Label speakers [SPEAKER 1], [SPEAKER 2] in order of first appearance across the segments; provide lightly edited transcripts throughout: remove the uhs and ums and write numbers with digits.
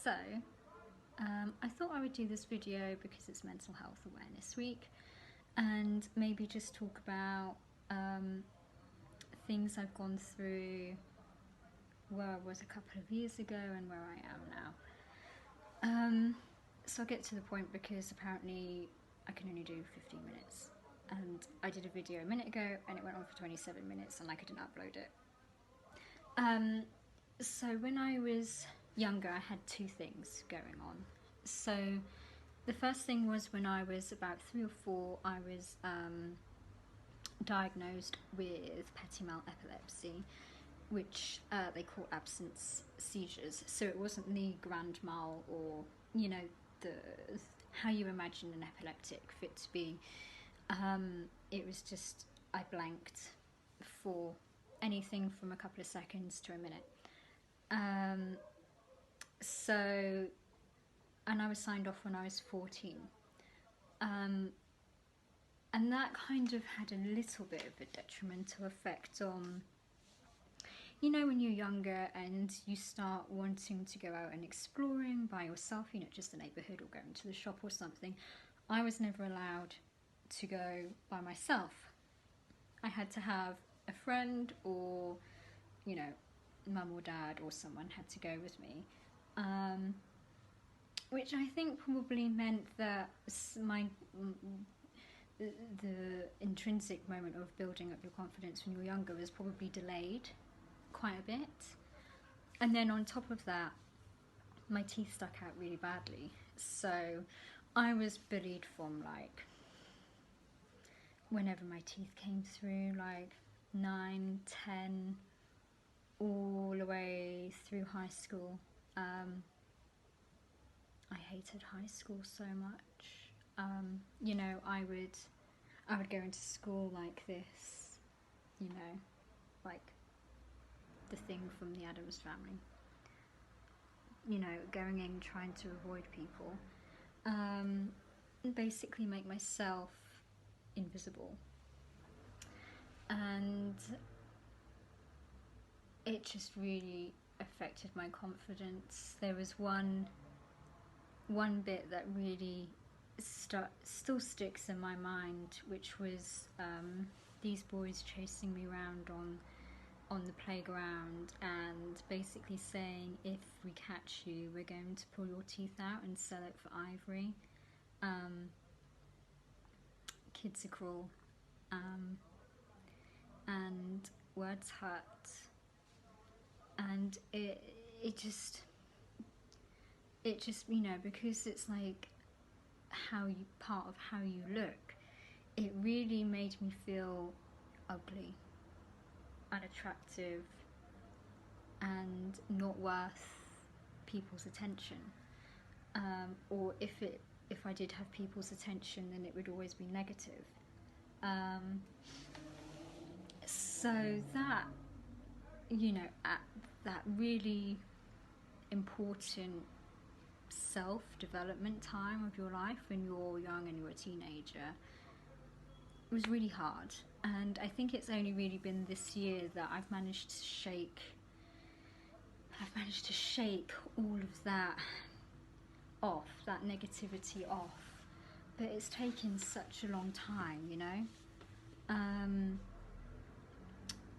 [SPEAKER 1] I thought I would do this video because it's Mental Health Awareness Week, and maybe just talk about things I've gone through, where I was a couple of years ago and where I am now. So I'll get to the point because apparently I can only do 15 minutes. And I did a video a minute ago and it went on for 27 minutes and I couldn't upload it. So when I was younger, I had two things going on. So the first thing was when I was about 3 or 4, I was diagnosed with petit mal epilepsy, which they call absence seizures. So it wasn't the grand mal or, you know, how you imagine an epileptic fit to be. It was just, I blanked for anything from a couple of seconds to a minute. And I was signed off when I was 14. And that kind of had a little bit of a detrimental effect on, you know, when you're younger and you start wanting to go out and exploring by yourself, you know, just the neighbourhood or going to the shop or something. I was never allowed to go by myself. I had to have a friend or, you know, mum or dad or someone had to go with me. Which I think probably meant that the intrinsic moment of building up your confidence when you're younger was probably delayed quite a bit. And then on top of that, my teeth stuck out really badly. So I was bullied from like whenever my teeth came through, like 9, 10, all the way through high school. I hated high school so much. You know, I would go into school like this, you know, like the thing from the Addams Family. You know, going in trying to avoid people. Basically make myself invisible. And it just really affected my confidence. There was one bit that really still sticks in my mind, which was these boys chasing me around on the playground and basically saying, if we catch you, we're going to pull your teeth out and sell it for ivory. Kids are cruel, and words hurt, and it just, you know, because it's like part of how you look, it really made me feel ugly, unattractive, and not worth people's attention. Or if I did have people's attention, then it would always be negative. So that, you know, at that really important self-development time of your life when you're young and you're a teenager, it was really hard. And I think it's only really been this year that I've managed to shake all of that off, that negativity off. But it's taken such a long time, you know.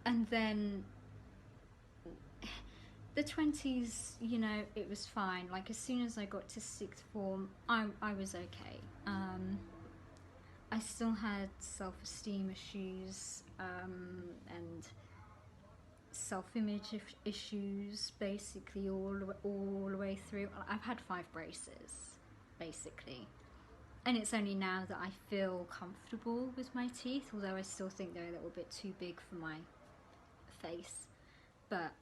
[SPEAKER 1] And then the 20s, you know, it was fine. Like as soon as I got to 6th form, I was okay. I still had self-esteem issues and self-image issues, basically all the way through. I've had 5 braces, basically. And it's only now that I feel comfortable with my teeth, although I still think they're a little bit too big for my face. But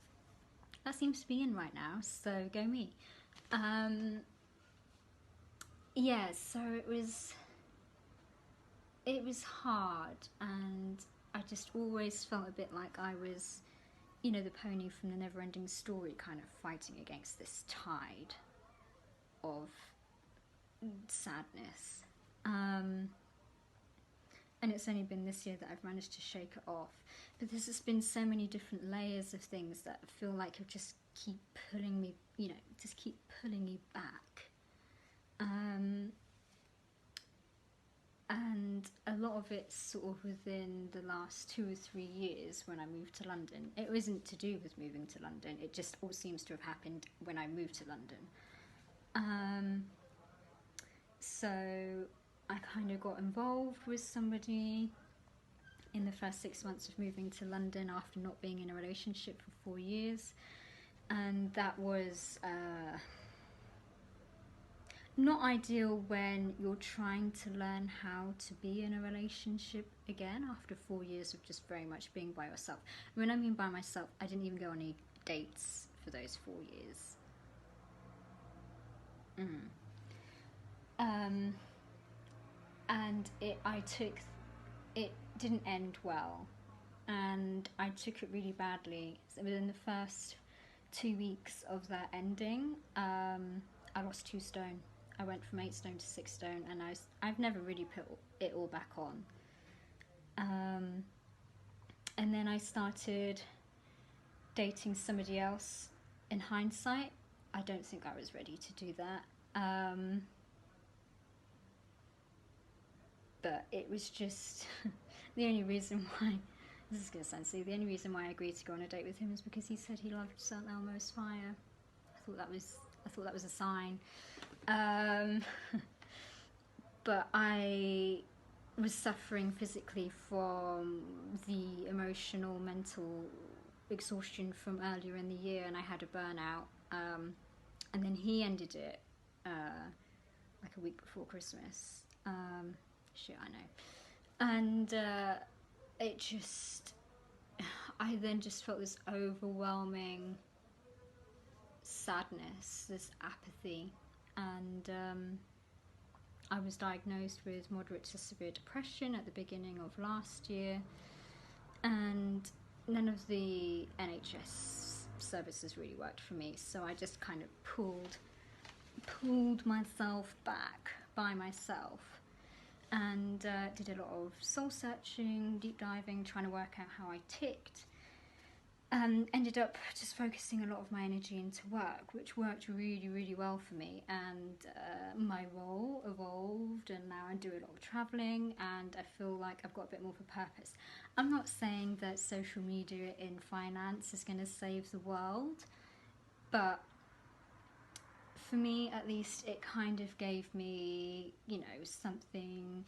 [SPEAKER 1] that seems to be in right now, so go me. Yeah, so it was hard, and I just always felt a bit like I was, you know, the pony from the Never-Ending Story, kind of fighting against this tide of sadness. and it's only been this year that I've managed to shake it off. But there's just been so many different layers of things that feel like have just keep pulling me, you know, just keep pulling you back. And a lot of it's sort of within the last 2 or 3 years when I moved to London. It wasn't to do with moving to London, it just all seems to have happened when I moved to London. So I kind of got involved with somebody in the first 6 months of moving to London after not being in a relationship for 4 years, and that was not ideal when you're trying to learn how to be in a relationship again after 4 years of just very much being by yourself. When I mean by myself, I didn't even go on any dates for those 4 years. And it didn't end well, and I took it really badly. So within the first 2 weeks of that ending, I lost 2 stone. I went from 8 stone to 6 stone, and I've never really put it all back on. And then I started dating somebody else. In hindsight, I don't think I was ready to do that. But it was just the only reason why, this is going to sound silly, the only reason why I agreed to go on a date with him was because he said he loved St Elmo's fire. I thought that was a sign. But I was suffering physically from the emotional, mental exhaustion from earlier in the year, and I had a burnout. And then he ended it like a week before Christmas. Shit, I know. And it just, I then just felt this overwhelming sadness, this apathy, and I was diagnosed with moderate to severe depression at the beginning of last year, and none of the NHS services really worked for me, so I just kind of pulled myself back by myself, and did a lot of soul searching, deep diving, trying to work out how I ticked. Ended up just focusing a lot of my energy into work, which worked really, really well for me, and my role evolved, and now I do a lot of travelling, and I feel like I've got a bit more of a purpose. I'm not saying that social media in finance is going to save the world, but for me at least it kind of gave me, you know, something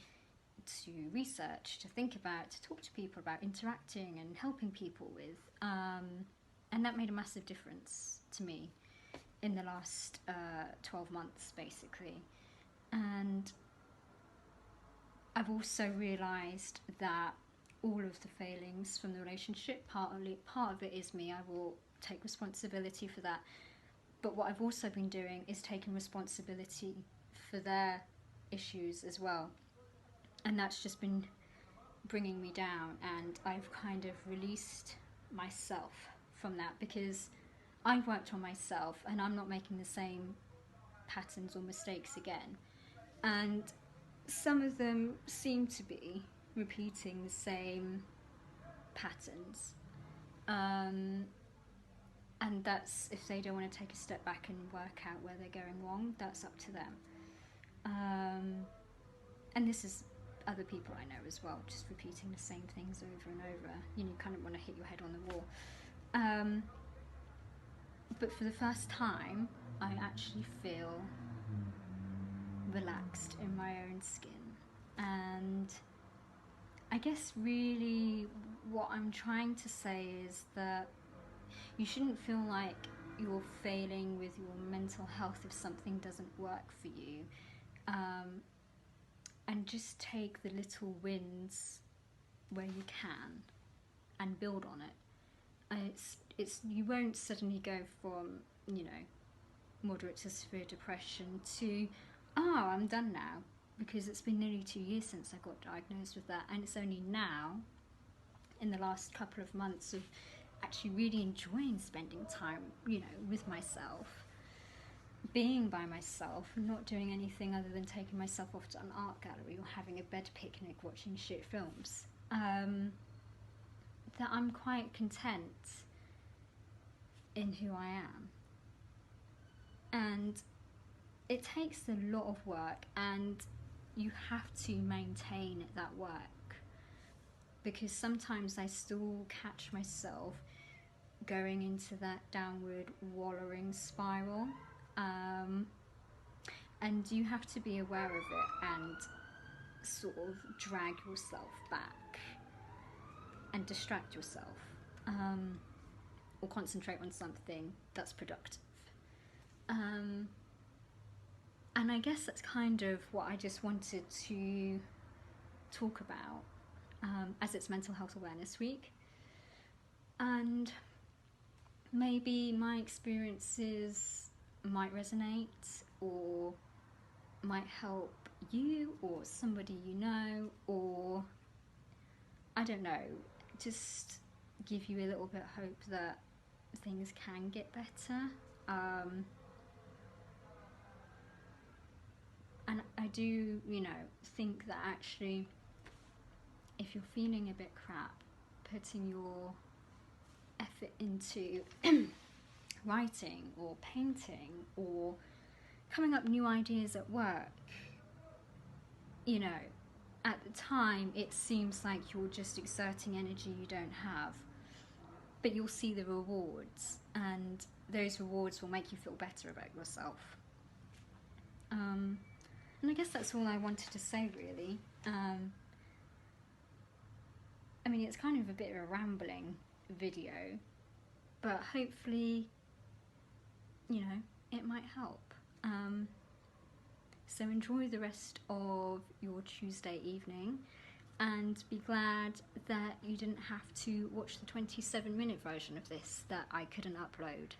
[SPEAKER 1] to research, to think about, to talk to people about, interacting and helping people with, and that made a massive difference to me in the last 12 months basically. And I've also realised that all of the failings from the relationship, part of it is me, I will take responsibility for that, but what I've also been doing is taking responsibility for their issues as well. And that's just been bringing me down, and I've kind of released myself from that because I've worked on myself and I'm not making the same patterns or mistakes again. And some of them seem to be repeating the same patterns. And that's, if they don't want to take a step back and work out where they're going wrong, that's up to them. And this is other people I know as well, just repeating the same things over and over. You know, you kind of want to hit your head on the wall. But for the first time, I actually feel relaxed in my own skin. And I guess really what I'm trying to say is that you shouldn't feel like you're failing with your mental health if something doesn't work for you. And just take the little wins where you can and build on it. You won't suddenly go from, you know, moderate to severe depression to, oh, I'm done now, because it's been nearly 2 years since I got diagnosed with that, and it's only now, in the last couple of months of actually really enjoying spending time, you know, with myself, being by myself, not doing anything other than taking myself off to an art gallery or having a bed picnic watching shit films, that I'm quite content in who I am. And it takes a lot of work, and you have to maintain that work, because sometimes I still catch myself going into that downward wallowing spiral, and you have to be aware of it and sort of drag yourself back and distract yourself, or concentrate on something that's productive. And I guess that's kind of what I just wanted to talk about, as it's Mental Health Awareness Week. And maybe my experiences might resonate or might help you or somebody you know, or I don't know, just give you a little bit of hope that things can get better. And I do, think that actually, if you're feeling a bit crap, putting your effort into writing or painting or coming up new ideas at work, at the time it seems like you're just exerting energy you don't have, but you'll see the rewards, and those rewards will make you feel better about yourself. And I guess that's all I wanted to say, really. I mean, it's kind of a bit of a rambling video, but hopefully, it might help. So enjoy the rest of your Tuesday evening, and be glad that you didn't have to watch the 27-minute version of this that I couldn't upload.